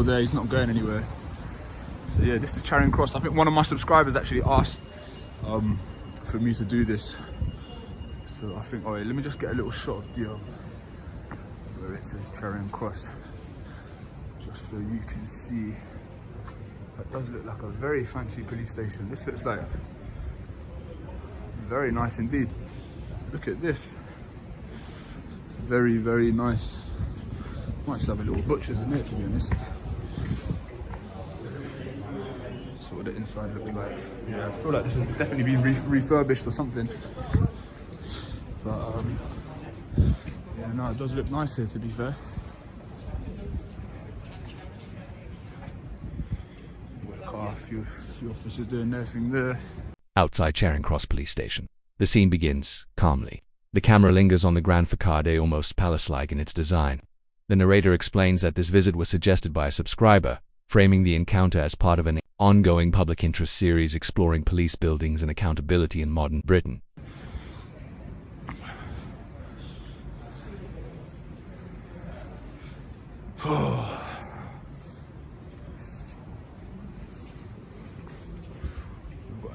there, he's not going anywhere. So yeah, this is Charing Cross. I think one of my subscribers actually asked for me to do this. So I think, alright, let me just get a little shot of the where it says Charing Cross, just so you can see. That does look like a very fancy police station. This looks like very nice indeed. Look at this. Very, very nice. Might just have a little butcher's in there, to be honest. That's what the inside looks like. Yeah, I feel like this has definitely been refurbished or something. But yeah, no, it does look nice here, to be fair. A few officers doing their thing there. Outside Charing Cross police station, the scene begins calmly. The camera lingers on the grand facade, almost palace-like in its design. The narrator explains that this visit was suggested by a subscriber, framing the encounter as part of an ongoing public interest series exploring police buildings and accountability in modern Britain.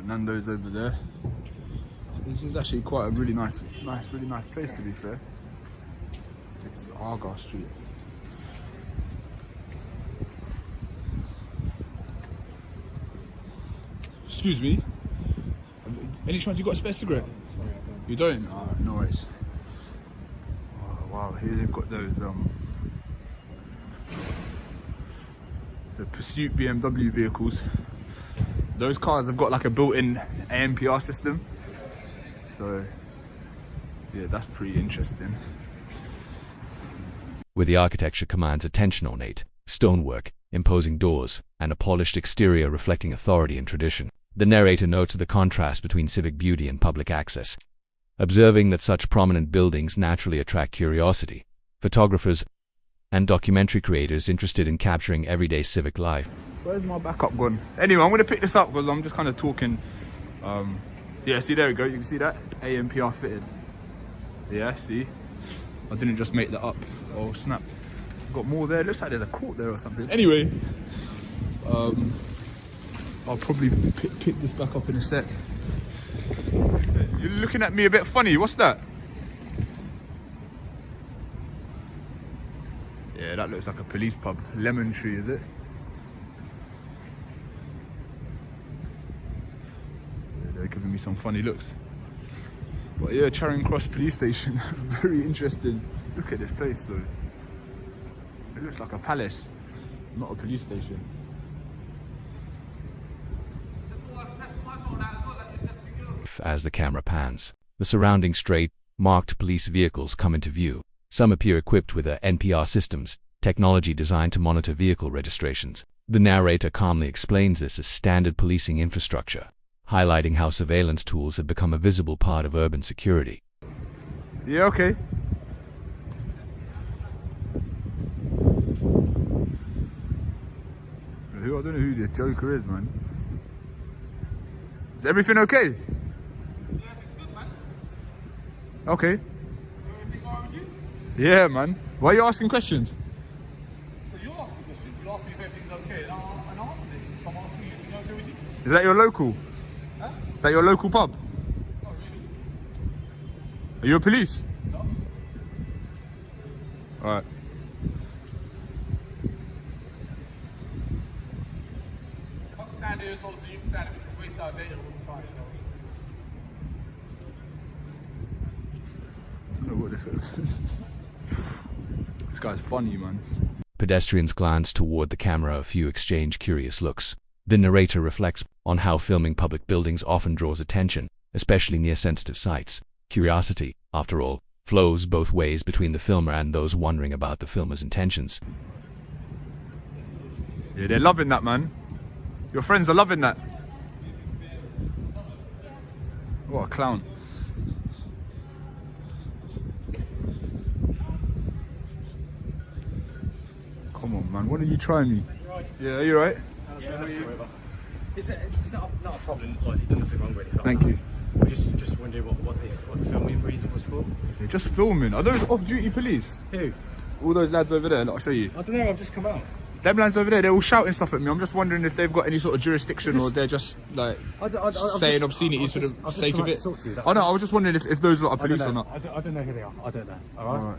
Nando's over there. This is actually quite a really nice place, to be fair. It's Argyle Street. Excuse me. Any chance you got a spare cigarette? You don't? Oh, no worries. Oh, wow, here they've got those the Pursuit BMW vehicles. Those cars have got like a built-in ANPR system, so yeah, that's pretty interesting. Where the architecture commands attention, ornate stonework, imposing doors, and a polished exterior reflecting authority and tradition, the narrator notes the contrast between civic beauty and public access, observing that such prominent buildings naturally attract curiosity, photographers, and documentary creators interested in capturing everyday civic life. Where's my backup gone? Anyway, I'm going to pick this up because I'm just kind of talking. Yeah, see, there we go. You can see that? ANPR fitted. Yeah, see? I didn't just make that up. Oh, snap. Got more there. Looks like there's a court there or something. Anyway, I'll probably pick this back up in a sec. You're looking at me a bit funny. What's that? Yeah, that looks like a police pub. Lemon Tree, is it? They're giving me some funny looks. But yeah, Charing Cross police station. Very interesting. Look at this place though. It looks like a palace, not a police station. As the camera pans, the surrounding straight, marked police vehicles come into view. Some appear equipped with NPR systems, technology designed to monitor vehicle registrations. The narrator calmly explains this as standard policing infrastructure, highlighting how surveillance tools have become a visible part of urban security. Yeah, okay. I don't know who the Joker is, man. Is everything okay? Yeah, it's good, man. Okay. Everything all right with you? Yeah, man. Why are you asking questions? So you're asking questions. You asked me if everything's okay, and I answered it. I'm asking you if it's okay with you. Is that your local? Huh? Is that your local pub? Not really. Are you a police? No. Alright. I can stand here as well, so you can stand here. We can waste our data on the side, so. I don't know what this is. This guy's funny, man. Pedestrians glance toward the camera, a few exchange curious looks. The narrator reflects on how filming public buildings often draws attention, especially near sensitive sites. Curiosity, after all, flows both ways between the filmer and those wondering about the filmer's intentions. Yeah, they're loving that, man. Your friends are loving that. What a clown. Come on, man. When are you trying me? Right. Yeah, are you right? Yeah, that's forever. It's not a problem. Like, you've done nothing wrong with it. Thank you. We just wondering what the filming reason was for. They're just filming. Are those off-duty police? Who? All those lads over there. Look, I'll show you. I don't know. I've just come out. Them lads over there, they're all shouting stuff at me. I'm just wondering if they've got any sort of jurisdiction or they're just like saying obscenities for the sake of it. Oh no, I was just wondering if those lot are police or not. I don't know who they are. I don't know. Alright?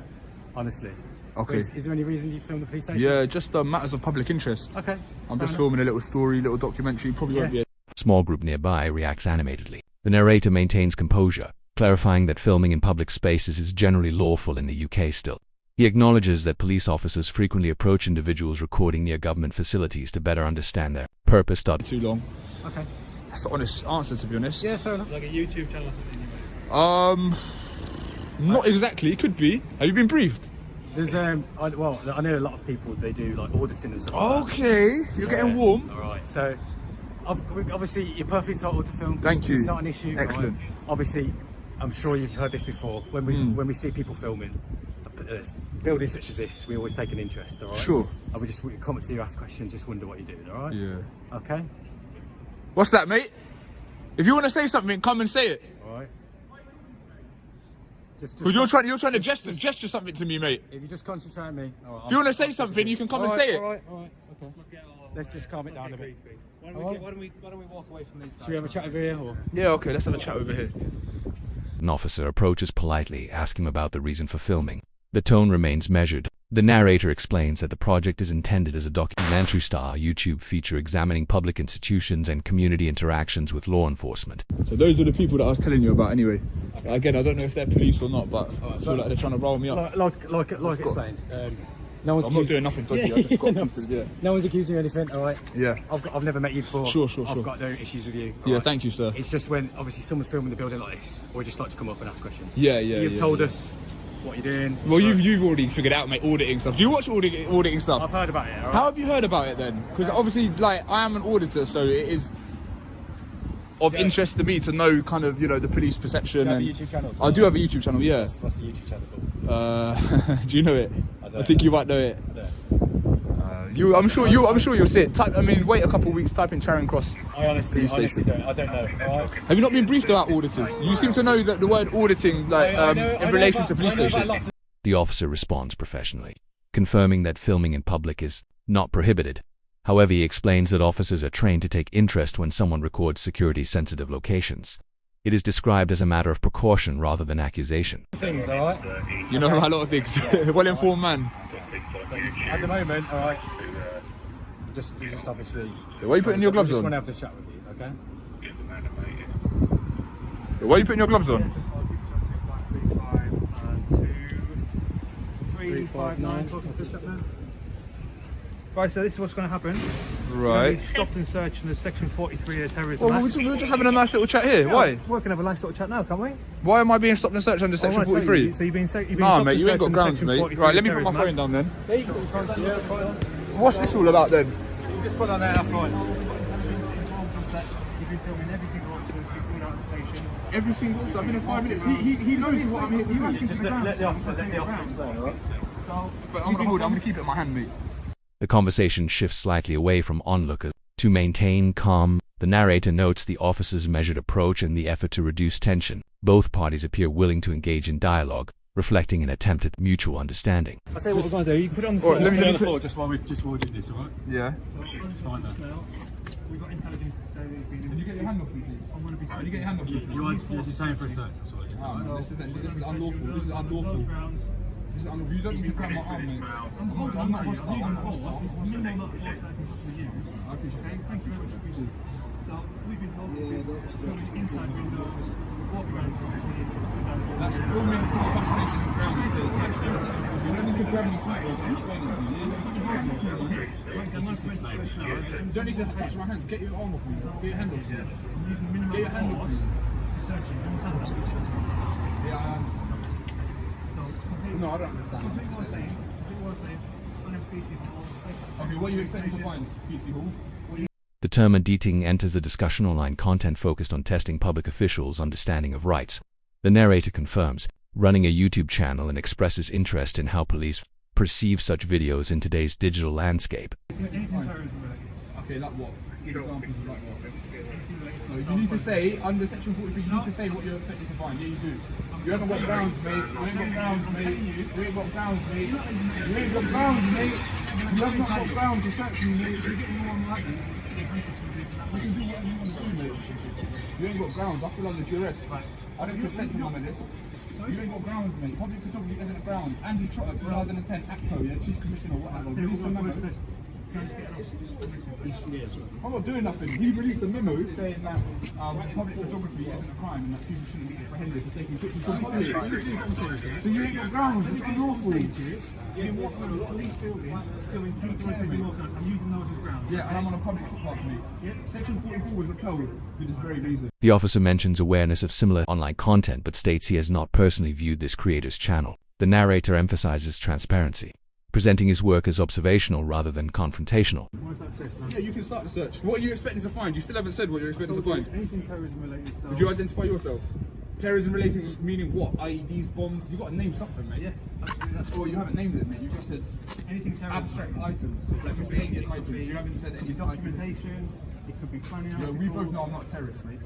Honestly. Okay. Is there any reason you filmed the police station? Yeah, just matters of public interest. Okay. I'm just filming a little story, little documentary. Probably won't be. Small group nearby reacts animatedly. The narrator maintains composure, clarifying that filming in public spaces is generally lawful in the UK still. He acknowledges that police officers frequently approach individuals recording near government facilities to better understand their purpose. Too long. Okay. That's the honest answer, to be honest. Yeah, fair enough. Like a YouTube channel or something. Not exactly. It could be. Have you been briefed? There's I know a lot of people, they do like auditing and stuff like that. Okay, you're getting warm. Alright, so obviously you're perfectly entitled to film. Thank you. It's not an issue. Excellent. Right? Obviously, I'm sure you've heard this before. When we see people filming buildings such as this, we always take an interest. Alright. Sure. And we come up to you, ask questions, just wonder what you're doing. Alright. Yeah. Okay. What's that, mate? If you want to say something, come and say it. Alright. Because you're trying to gesture something to me, mate. If you just concentrate on me. Right, if you want to say something, you can come and say it. Alright. Okay. Let's just calm it down a bit. Why don't we walk away from these guys? Should we have a chat over here or? Yeah, okay, let's have a chat over here. An officer approaches politely, asking about the reason for filming. The tone remains measured. The narrator explains that the project is intended as a documentary-style YouTube feature examining public institutions and community interactions with law enforcement. So those are the people that I was telling you about anyway. Again, I don't know if they're police or not, but I feel like they're trying to roll me up. Like explained. No one's I'm not doing nothing dodgy. I just got no one's accusing you of anything. All right. Yeah. I've never met you before. Sure. I've got no issues with you. Yeah, right? thank you, sir. It's just when obviously someone's filming the building like this, we just like to come up and ask questions. Yeah. You've told us what you're doing. Well, you've already figured out, mate, auditing stuff. Do you watch auditing stuff? I've heard about it. All right? How have you heard about it then? Because obviously, like, I am an auditor, so it is of interest to me to know kind of, the police perception. Do you have a YouTube channel? I do have a YouTube channel, yeah. What's the YouTube channel called? Do you know it? I think you might know it. I don't. I'm sure you'll see it. Wait a couple of weeks. Type in Charing Cross. I honestly don't. I don't know. All right? Have you not been briefed about auditors? You seem to know that the word auditing, in relation to police stations. The officer responds professionally, confirming that filming in public is not prohibited. However, he explains that officers are trained to take interest when someone records security-sensitive locations. It is described as a matter of precaution rather than accusation. Things, all right? You know about a lot of things. Well-informed man. At the moment, all right. Just obviously. Why are you putting your gloves on? I just want to have a chat with you, okay? Why are you putting your gloves on? 359. Right, so this is what's going to happen. Right. Stopped and searched under section 43 of the Terrorism Well, Act. we're just having a nice little chat here. Why? We can have a nice little chat now, can't we? Why am I being stopped and searched under section 43? So you've been Nah, mate, you ain't got grounds, mate. Right, let me put my phone down then. Yeah, you can put your phone down. Yeah, that's fine. What's this all about then? You just put on there, that's fine. You've been filming every single officer who's been called out of the station. Every single officer? I've been in 5 minutes. He knows what I'm here to do. Just let the officer explain, alright? But I'm going to keep it in my hand, mate. The conversation shifts slightly away from onlookers. To maintain calm, the narrator notes the officer's measured approach and the effort to reduce tension. Both parties appear willing to engage in dialogue, reflecting an attempt at mutual understanding. I'll tell you what we're going to do. You can put it on the floor. Let me on the floor just while we do this, alright? Yeah. So it's fine now. We've got intelligence to say that he's been... Can you get your hand off me, please? I'm going to be... Can you get your hand off me, please? You're detained for a search, that's what it is. This is unlawful. This is unlawful. This is unlawful. You don't need to grab my arm, mate. I'm not hostile. I'm not hostile. I appreciate it. Thank you very much. So we've been told inside windows, walk around premises. That's filming confrontation in ground. You don't need to grab me tight. I'm explaining to you. You don't need to touch my hand. Get your arm off me. Get your hand off me. Get your hand off me. To search it. You understand? Yeah. No, I don't understand. Okay, what are you expecting to find, PC Hall? The term editing enters the discussion online content focused on testing public officials' understanding of rights. The narrator confirms, running a YouTube channel and expresses interest in how police perceive such videos in today's digital landscape. Okay, like what? Give examples of like what? No, you need to say, under section 43, you need to say what you're expecting to find. Yeah, you do. You ain't got grounds, mate. You ain't got grounds, mate. You ain't got grounds, mate. You ain't got grounds, mate. You have not got grounds to search me, mate. If you get me one like that, you can do whatever you want to do, mate. You ain't got grounds. I feel under duress. I don't consent to none of this. You ain't got grounds, mate. Public photography isn't a ground. Andy Trotter, 2010, ACTO, yeah, Chief Commissioner, whatever. Release the memo. I'm not doing nothing. He released a memo saying that public photography isn't a crime and that people shouldn't be apprehended for taking pictures from public. So you ain't got grounds. It's unlawful. Yeah, and I'm on a public footpath, mate. Section 44 was upheld for this very reason. The officer mentions awareness of similar online content but states he has not personally viewed this creator's channel. The narrator emphasizes transparency, presenting his work as observational rather than confrontational. Yeah, you can start the search. What are you expecting to find? You still haven't said what you're expecting to find. Anything terrorism related. Would you identify yourself? Terrorism related meaning what? IEDs, bombs? You've got to name something, mate. Yeah. Oh, you haven't named it, mate. You just said anything terrorism. Abstract items. Like miscellaneous items. You haven't said any documentation. It could be planning. Yeah, we both know I'm not a terrorist, mate.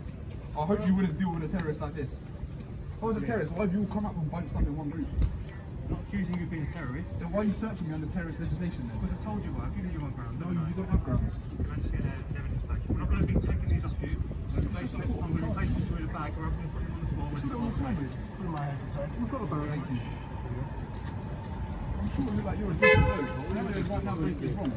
I hope you wouldn't deal with a terrorist like this. If I was a terrorist, why have you all come up and bunched up in one group? I'm not accusing you of being a terrorist. Then why are you searching me under terrorist legislation then? Because I told you what, I've given you one ground. No, you don't have grounds. Can I just get evidence back? We're not going to be taking these off you. I'm going to place them through the bag, or I'm going to put them on the floor. Put my hand inside. We've got a barrel. Thank you. I'm sure that you're a decent bloke, but whatever it is right now is wrong.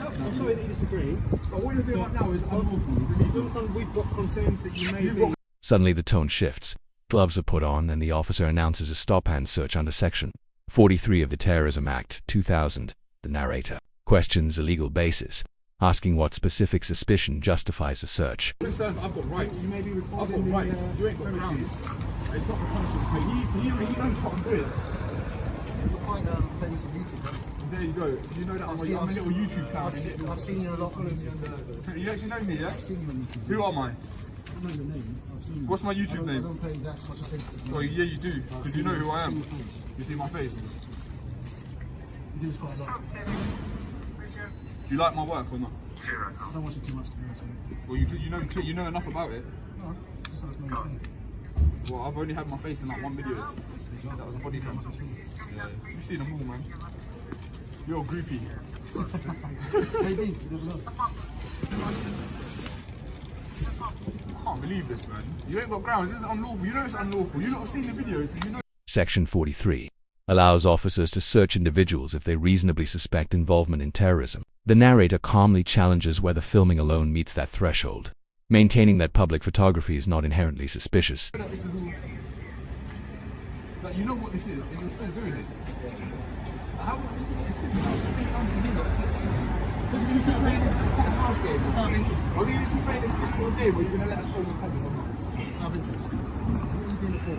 I'm sorry that you disagree. But what you're doing right now is unlawful. We've got concerns that you may be. Suddenly the tone shifts. Gloves are put on and the officer announces a stop-hand search under Section 43 of the Terrorism Act, 2000. The narrator questions a legal basis, asking what specific suspicion justifies the search. I've got rights. You may be I've got rights. You ain't got grounds. It's not reconnaissance, mate. He knows what I'm doing. You're quite famous on YouTube. There you go. You know that I'm a little YouTube channel. I've seen you a lot on YouTube. You actually know me, yeah? I've seen you on YouTube. Who am I? I don't know your name. I've seen you. What's my YouTube I name? don't pay that much attention to you. Oh, yeah, you do. Because you know who I am. I've seen your face. You see my face. You do this quite a lot. Do you like my work or not? I don't watch it too much, to be honest with you. Well, you know enough about it. No, just like know your face. Well, I've only had my face in like one video. That was a body cam. Yeah. You've seen them all, man. You're a groupie. Maybe, you never know. I can't believe this, man. You ain't got grounds. This is unlawful. You know it's unlawful. You lot have seen the videos, so you know. Section 43 allows officers to search individuals if they reasonably suspect involvement in terrorism. The narrator calmly challenges whether filming alone meets that threshold, maintaining that public photography is not inherently suspicious. That this is all, that you know what this is, and you're still doing it. How this is sitting out? This is you play this house game. It's not interesting. Are we going to play this all day? Where you're going to let us hold the public or not? Out of interest. What are you doing it for?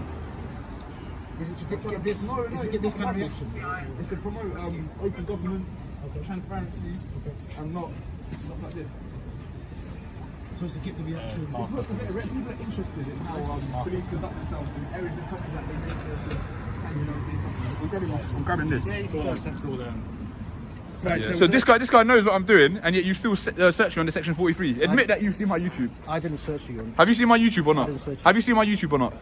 Is it to get this? No, is it to get this kind of reaction? It's to promote open government, transparency, and not like this. So it's to get the reaction. It's not to get people are interested in how police conduct themselves in areas of country that they make I'm grabbing this. So this guy knows what I'm doing, and yet you still search me under Section 43. Admit that you've seen my YouTube. I didn't search you. Have you seen my YouTube or not? Have you seen my YouTube or not?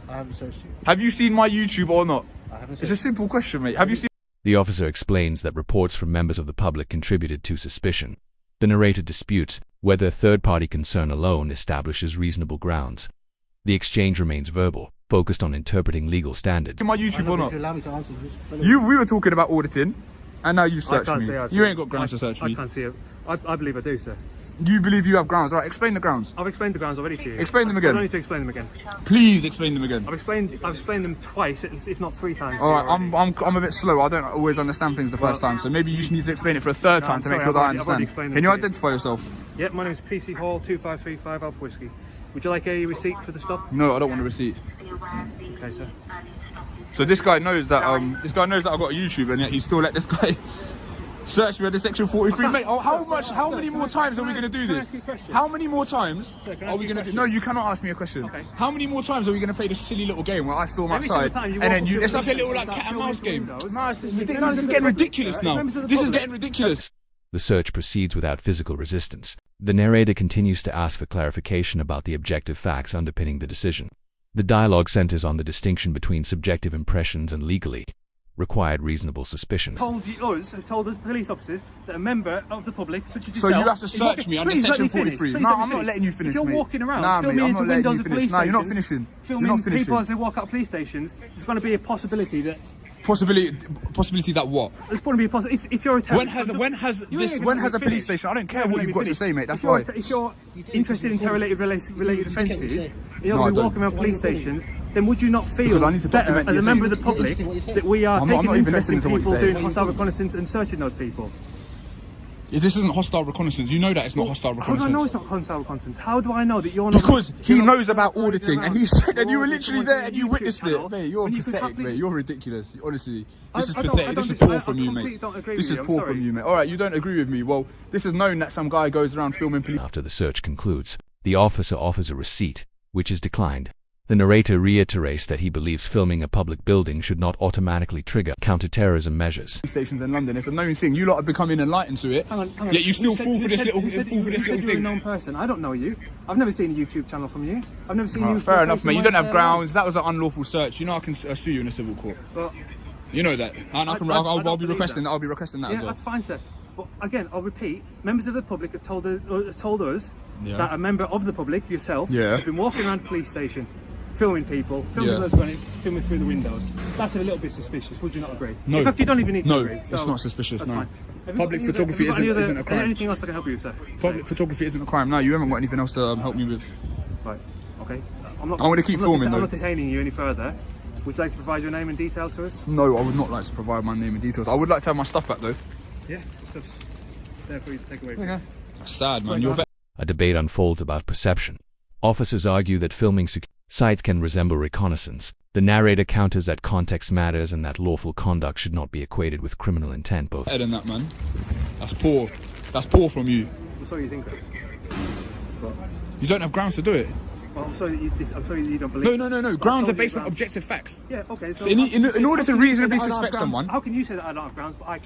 I haven't searched you. Have you seen my YouTube or not? I haven't searched It's a simple question, mate. Have you seen? The officer explains that reports from members of the public contributed to suspicion. The narrator disputes whether third-party concern alone establishes reasonable grounds. The exchange remains verbal, focused on interpreting legal standards. My YouTube or not? If you allow me to answer this. We were talking about auditing, and now you search me. Say You ain't got grounds to search me. I can't see it. I believe I do, sir. You believe you have grounds, right? Explain the grounds. I've explained the grounds already to you. Explain them I again. don't need to explain them again. Please explain them again. I've explained them twice, if not 3 times. All right, I'm a bit slow. I don't always understand things the first time, so maybe you just need to explain it for a third time to make sure that I I've already understand. explained Can them you to you. identify yourself? Yep, my name is PC Hall 2535 Alpha Whiskey. Would you like a receipt for the stop? No, I don't want a receipt. Okay, sir. So this guy knows that I've got a YouTube, and yet he still let this guy search me under Section 43. Mate, how many more times are we going to do this? How many more times are we going to do? No, you cannot ask me a question. Okay. How many more times are we going to play this silly little game where I film Every outside single time you and then walk you? up It's to like a the little windows, like cat and start mouse game. filming No, this is windows. ridiculous. This is getting ridiculous now. Members of the This is public. getting ridiculous. The search proceeds without physical resistance. The narrator continues to ask for clarification about the objective facts underpinning the decision. The dialogue centers on the distinction between subjective impressions and legally required reasonable suspicion. Has told us police officers that a member of the public, such as So yourself, you have to search me under Please let section me finish. 43. Please No, let me I'm not finish. letting you finish, If you're mate. walking around Nah, mate, filming I'm into not letting you windows of finish. police Nah, you're not stations, finishing. filming You're not finishing. people as they walk out of police stations, there's going to be a possibility that Possibility that what? there's going to be a possibility. If you're a terrorist, When has You ain't even when let has me a police finish. station? I don't care You ain't what let you've me got to finish. say, mate. That's If you're- why. If you're interested in terror-related offences, you're No, I going to be walking don't. around police stations, then would you not feel Because I need to better document as a your member of thing. the public that we are I'm not taking even interest in listening to what people you're saying. doing hostile reconnaissance and searching those people? If this isn't hostile reconnaissance, you know that it's not hostile How do I know reconnaissance. it's not hostile reconnaissance? How do I know that you're not? Because he you're not- knows about you're not auditing, going and he around said, and you were or literally someone there, doing and a you YouTube witnessed channel, it, mate. You're when you could pathetic, happily- mate. You're ridiculous. Honestly, this is I don't- pathetic. I This is don't- poor I from you, completely mate. don't agree This with is you, I'm poor sorry. from you, mate. All right, you don't agree with me. Well, this is known that some guy goes around filming police. After the search concludes, the officer offers a receipt, which is declined. The narrator reiterates that he believes filming a public building should not automatically trigger counter-terrorism measures. Stations in London. It's a known thing. You lot are becoming enlightened to it. Hang on. Yet you still fall for Who this said- little who said- fall for who this said little you're a thing. known person. I don't know you. I've never seen a YouTube channel from you. I've never seen you. Fair enough, facing mate. You my don't have entire life. grounds. That was an unlawful search. You know I can sue you in a civil court. But You know that, and I I'll don't be believe requesting that. that. I'll be requesting that yeah, as well. that's fine, sir. But again, I'll repeat: members of the public have told us Yeah. that a member of the public, yourself, Yeah. have been walking around the police station, filming people, filming Yeah. those running, filming through the windows. That's a little bit suspicious. Would you not agree? No. In fact, you don't even need to No, agree. it's so not suspicious, That's no. fine. Have you Public got any photography have you got any isn't a crime. Anything else I can help you with, sir? Public photography isn't a crime. No, you haven't got anything else to help me with. Right. Okay. I'm not. I wanna keep filming, I'm though. not detaining you any further. Would you like to provide your name and details to us? No, I would not like to provide my name and details. I would like to have my stuff back though. Yeah. Stuff's there for you to take away. Okay. That's sad, man. You're better. A debate unfolds about perception. Officers argue that filming sites can resemble reconnaissance. The narrator counters that context matters and that lawful conduct should not be equated with criminal intent. Both Better than that, man. That's poor. That's poor from you. I'm sorry you think that. But, You don't have grounds to do it. well, I'm sorry you don't believe. No. Grounds are based on objective facts. Yeah, okay. So in order to reasonably suspect someone- how can you say that I don't have grounds, but I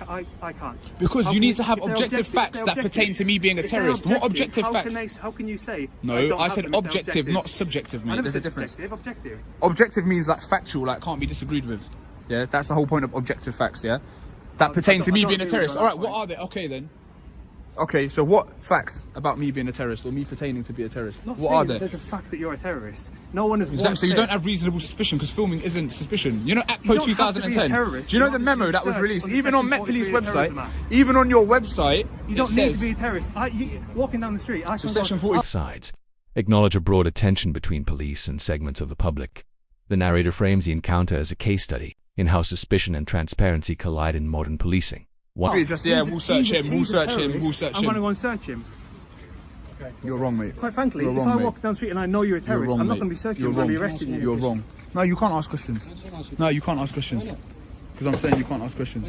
can't? Because How you can need to have if they're objective if facts they're that pertain to me being a if they're terrorist. What objective how facts? How can you say? No, don't I have said them if they're objective, not subjective, I mate. never There's a said difference. subjective, objective. Objective means like factual, like can't be disagreed with. Yeah, that's the whole point of objective facts. Yeah, that pertain to I me don't being a agree with terrorist. you All on right, that what are they? Okay then. Okay, so what facts about me being a terrorist or me pertaining to be a terrorist? Not What saying are that they? There's a fact that you're a terrorist. No one has. Exactly. once So you said- don't have reasonable suspicion because filming isn't suspicion. You know, You ACPO don't have to be a 2010. terrorist. Do you know You the don't memo need to that was search released? under Even on Section Met Police 43 of the website, Terrorism Act. even on your website, You don't it need says to be a terrorist. Walking down the street, I so can section go, 40. both sides acknowledge a broader tension between police and segments of the public. The narrator frames the encounter as a case study in how suspicion and transparency collide in modern policing. One Just we'll search him. We'll search him. We'll search I'm going to him. go and search him. You're wrong, mate. Quite frankly, You're if wrong, I mate. walk down the street and I know you're a You're terrorist, wrong, I'm not mate. going to be searching You're you. I'm going to wrong. be arresting you. You're wrong. No, you can't ask questions. No, you can't ask questions. Because I'm saying you can't ask questions.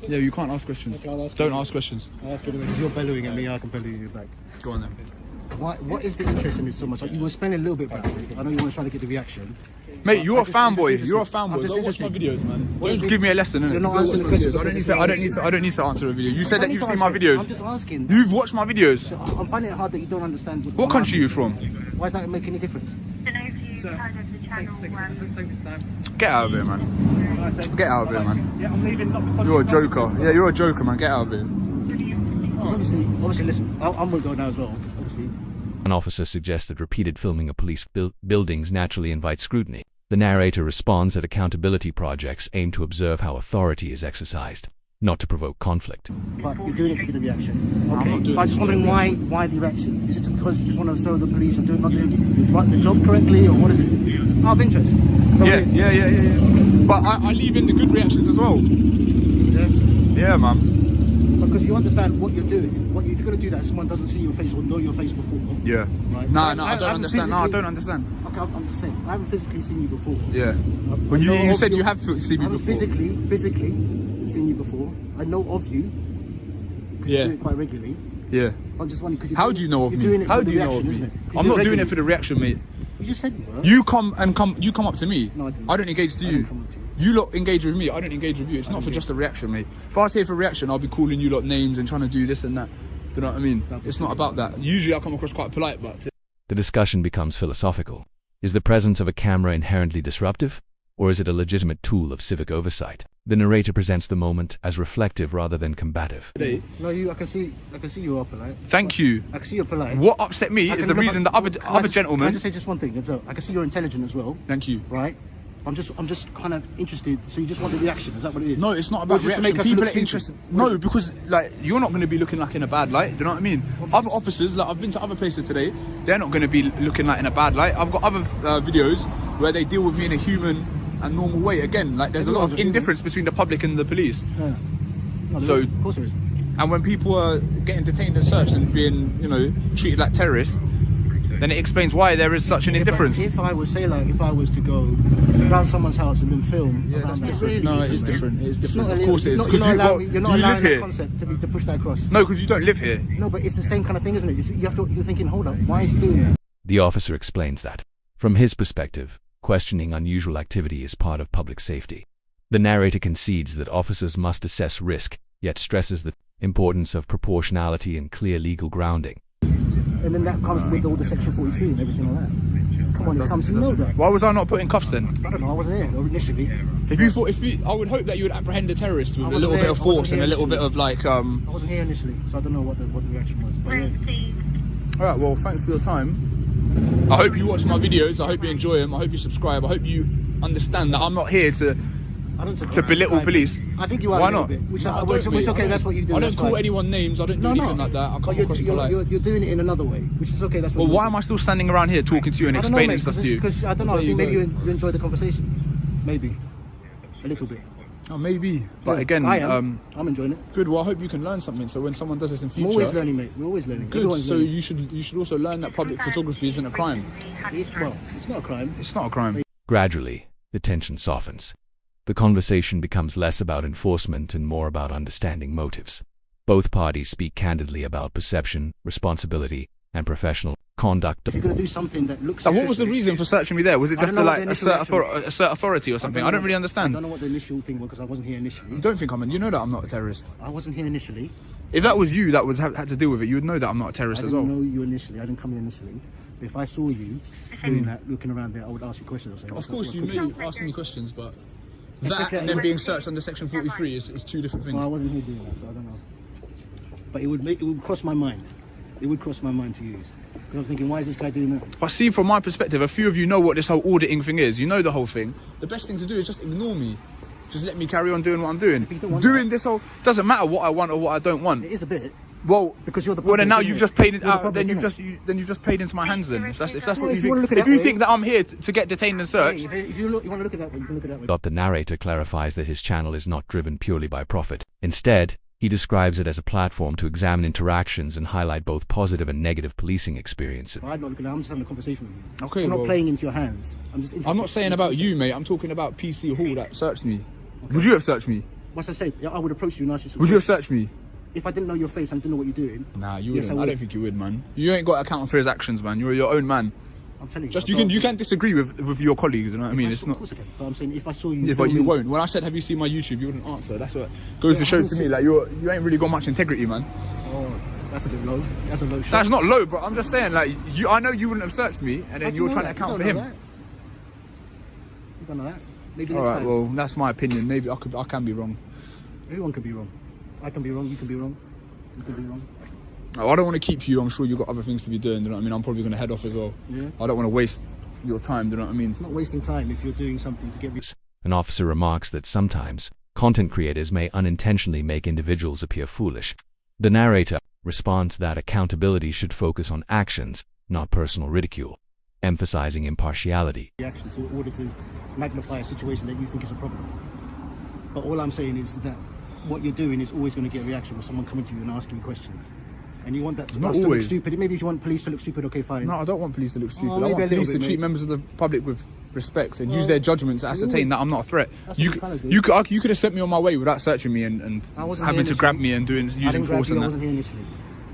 Yeah, you can't ask questions. Okay, I'll ask Don't you. ask questions. I'll ask you the way, because you're bellowing at me, I can bellow you back. Go on then. What is the interest in this so much? Like, you were spending a little bit about it. I know you want to try to get the reaction. Mate, you're I a just- fanboy. I'm just You're a interested. I'm fanboy. just Go watch my interested. videos, man. What is Don't it? give me a lesson, innit? You're not Go watch answering my the videos. question. I don't need to answer a video. You said that you've seen my I'm videos. just asking. You've watched my videos. So I'm finding it hard that you don't understand. What country are you from? Why does that make any difference? Get out of here, man. Get out of here, man. Yeah, I'm leaving. Not because You're a joker. Yeah, you're a joker, man. Get out of here. Because obviously, listen, I'm going to go now as well. Obviously, An officer suggests that repeated filming of police buildings naturally invites scrutiny. The narrator responds that accountability projects aim to observe how authority is exercised, not to provoke conflict. but you're doing it to get a reaction. Okay, not doing but I'm it just to get wondering a why the reaction? Is it because you just want to show the police are not doing the job correctly, or what is it? Out of interest. Yeah. But I leave in the good reactions as well. Yeah, man. Because you understand what you're doing. If you're going to do that, someone doesn't see your face or know your face before. Yeah. Right. No, I I don't haven't understand. No, I physically- don't understand. Okay, I'm just saying. I haven't physically seen you before. Yeah. I But know you of said your- you have seen I me haven't before. physically seen you before. I know of you. Because Yeah. you do it quite regularly. Yeah. I'm just wondering because How do you know of you're me? doing it How for do the you know reaction, of isn't me? it? You I'm do it not doing regularly. it for the reaction, mate. You just said you were. You come up to me. No, I didn't. I don't engage to I you. didn't come up to you. You lot engage with me. I don't engage with you. It's not for just a reaction, mate. If I was here for reaction, I'll be calling you lot names and trying to do this and that. Do you know what I mean? It's not about that. Usually I come across quite polite, but The discussion becomes philosophical. Is the presence of a camera inherently disruptive, or is it a legitimate tool of civic oversight? The narrator presents the moment as reflective rather than combative. No, I can see you are polite. Thank you. I can see you're polite. What upset me is the reason the other Can I gentleman. just say just one thing? I can see you're intelligent as well. Thank you. Right? I'm just kind of interested. So you just want the reaction? Is that what it is? No, it's not Or about just to reaction. make us People look are stupid? interested. No, because like you're not going to be looking like in a bad light. Do you know what I mean? Other officers, like I've been to other places today, they're not going to be looking like in a bad light. I've got other videos where they deal with me in a human and normal way. Again, like there's a lot of indifference between the public and the police. Yeah. No, So- of course there is. And when people are getting detained and searched and being, you know, treated like terrorists, then it explains why there is such an indifference. If I was to go around someone's house and then film, Yeah, that's around that, different. really No, it is mate. different. It is It's different. not Of course it is. You're Because not you allowing that live here. concept to push that across. No, because you don't live here. No, but it's the same kind of thing, isn't it? You're thinking, hold up, why is he doing that? The officer explains that, from his perspective, questioning unusual activity is part of public safety. The narrator concedes that officers must assess risk, yet stresses the importance of proportionality and clear legal grounding. And then that comes with all the Section 43 and everything like that. Come on, it comes, you know that. Why was I not put in cuffs then? I don't know, I wasn't here initially. I would hope that you would apprehend the terrorist with I a wasn't little bit there- of I wasn't force and here a little bit initially. of like. I wasn't here initially, so I don't know what the reaction was. But yeah. All right, well, thanks for your time. I hope you watch my videos. I hope you enjoy them. I hope you subscribe. I hope you understand that I'm not here to I don't to belittle police. I think you are Why a little not? bit. Which No, I which don't, mate. okay, that's what you do. I that's don't call fine. anyone names. I don't do anything like that. I But come across polite. you're doing it in another way, which is okay. That's what Well, you why do. am I still standing around here talking to you and I don't know, explaining mate, stuff to you? Because I don't know. There I think you maybe go. you enjoy the conversation. Maybe a little bit. Oh, maybe. But Yeah, again, I am. I'm enjoying it. good. Well, I hope you can learn something. So when someone does this in I'm future, always learning, mate. We're always learning. good. Everyone's So learning. you should also learn that public photography isn't a crime. Well, it's not a crime. It's not a crime. Gradually, the tension softens. The conversation becomes less about enforcement and more about understanding motives. Both parties speak candidly about perception, responsibility, and professional conduct. If you're going to do something that looks. So what was the suspicious- reason for searching me there? Was it I just don't to know what like the initial assert authority or something? I don't really I understand. don't know what the initial thing was because I wasn't here You initially. don't think you know that I'm not a terrorist. I wasn't here initially. If that was you that was had to deal with it, you would know that I'm not a I terrorist as didn't well. know you initially. I didn't come here initially. But if I saw you doing that, looking around there, I would ask you questions. Or say, Of course, you may ask me questions, but that Especially- and then being searched under Section 43 is two different things. Well, I wasn't here doing that, so I don't know. But it would cross my mind. It would cross my mind to use. Because I was thinking, why is this guy doing that? But see, from my perspective, a few of you know what this whole auditing thing is. You know the whole thing. The best thing to do is just ignore me. Just let me carry on doing what I'm doing. you don't want Doing that. this whole doesn't matter what I want or what I don't want. It is a bit. Well, Because you're the well, then public, now isn't you've it? just paid it You're the out. public, Then you've innit? just played into my hands. Then if that's what Well, you if you wanna think. look at If that you way- think that I'm here to get detained and searched, If you want to look at that way, you can look at that way. But the narrator clarifies that his channel is not driven purely by profit. Instead, he describes it as a platform to examine interactions and highlight both positive and negative policing experiences. I'm not looking at. I'm just having a conversation with you. Okay, I'm not well- playing into your hands. I'm not saying about you, mate. I'm talking about PC Hall that searched me. Would you have searched me? Once I say, I would approach you and ask you. Some Would you have questions. searched me? If I didn't know your face and didn't know what you're doing, Nah, you Yes, wouldn't. I I would. don't think you would, man. You ain't got to account for his actions, man. You're your own man. I'm telling you. Just I you don't- can disagree with your colleagues. You know what I mean? It's Of not. course I can. But I'm saying if I saw you. Yeah, but you filming- won't. When I said, "Have you seen my YouTube?" You wouldn't answer. That's what goes Yeah, to show I to haven't me seen- like you ain't really got much integrity, man. Oh, that's a bit low. That's a low shot. That's not low, bro. I'm just saying, like you. I know you wouldn't have searched me, and How then do you're know trying to that? account You for don't him. know that. You don't know that. Maybe All next right. time. Well, that's my opinion. Maybe I can be wrong. Everyone could be wrong. I can be wrong. You can be wrong. You can be wrong. I don't want to keep you. I'm sure you've got other things to be doing. You know what I mean? I'm probably going to head off as well. Yeah. I don't want to waste your time. Do you know what I mean? It's not wasting time if you're doing something to get. An officer remarks that sometimes content creators may unintentionally make individuals appear foolish. The narrator responds that accountability should focus on actions, not personal ridicule, emphasizing impartiality. Reaction to in order to magnify a situation that you think is a problem. But all I'm saying is that what you're doing is always going to get a reaction with someone coming to you and asking you questions. And you want that to Not us to look always. stupid. Maybe if you want police to look stupid, okay, fine. No, I don't want police to look stupid. I maybe a want little police to bit, treat mate. members of the public with respect and use Well, their judgment to you ascertain always- that I'm not a threat. That's what You you could, kinda do. you could have sent me on my way without searching me and I wasn't having here to grab initially. me and I using didn't grab force you, and I that. wasn't here initially.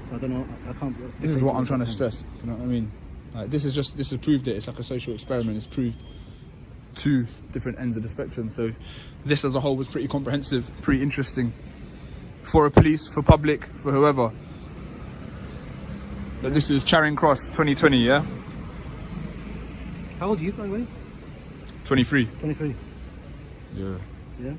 So I don't know, I can't. This is what I'm trying to stress. Do you know what I mean? Like, this has proved it. It's like a social experiment. It's proved two different ends of the spectrum. So this as a whole was pretty comprehensive, pretty interesting for a police, for public, for whoever. But this is Charing Cross 2020, yeah? How old are you, by the way? 23. 23. Yeah. Yeah.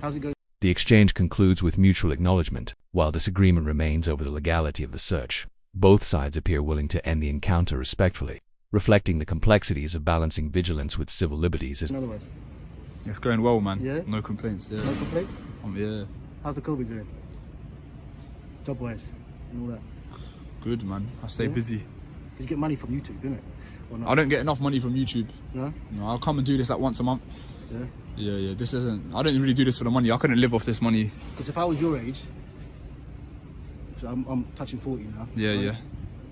How's it going? The exchange concludes with mutual acknowledgement, while disagreement remains over the legality of the search. Both sides appear willing to end the encounter respectfully, reflecting the complexities of balancing vigilance with civil liberties. In other words, It's going well, man. Yeah? No complaints. Yeah. no complaints? Yeah. How's the COVID going? Job-wise and all that. Good, man. I stay Yeah? busy. Because you get money from YouTube, innit? Or not? I don't get enough money from YouTube. No? No, I'll come and do this like once a month. Yeah. Yeah. This isn't. I don't really do this for the money. I couldn't live off this money. Because if I was your age, so I'm touching 40 now. Yeah, right? yeah.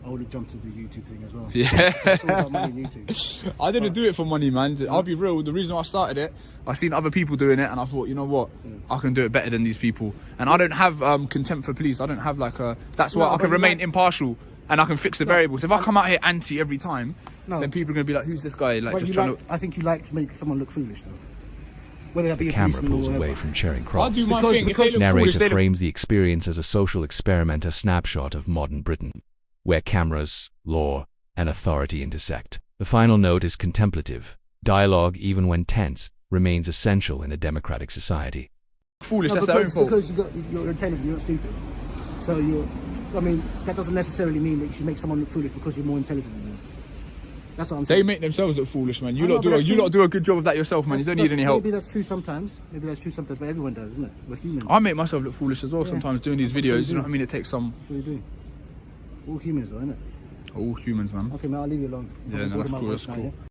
I would have jumped to the YouTube thing as well. Yeah. It's all about money on YouTube. I didn't do it for money, man. I'll be real. The reason I started it, I seen other people doing it, and I thought, you know what, I can do it better than these people. And I don't have contempt for police. I don't have like a. That's why No, I but can you remain like- impartial, and I can fix the variables. If I come out here anti every time, No. then people are gonna be like, "Who's this guy?" Like But just you trying like, I think you like to make someone look foolish, though. Whether that be The a camera policeman or pulls whatever. away from Charing to. I'll Cross. do my Because- thing. If because- they look foolish, Narrator they look. frames the experience as a social experiment, a snapshot of modern Britain, where cameras, law, and authority intersect. The final note is contemplative. Dialogue, even when tense, remains essential in a democratic society. Foolish. No, That's their own fault. because you're intelligent, you're not stupid. So I mean, that doesn't necessarily mean that you should make someone look foolish because you're more intelligent than them. That's what I'm They saying. make themselves look foolish, man. I You know, lot but do. that's You true. lot do a good job of that yourself, man. You don't need any help. Maybe that's true sometimes. But everyone does, isn't it? We're human. I make myself look foolish as well Yeah. sometimes doing these That's what you videos. You know do. what I mean? It takes some. That's what you do. All humans, though, isn't it? All humans, man. Okay, man, I'll leave you alone. Yeah, no, that's cool. That's cool.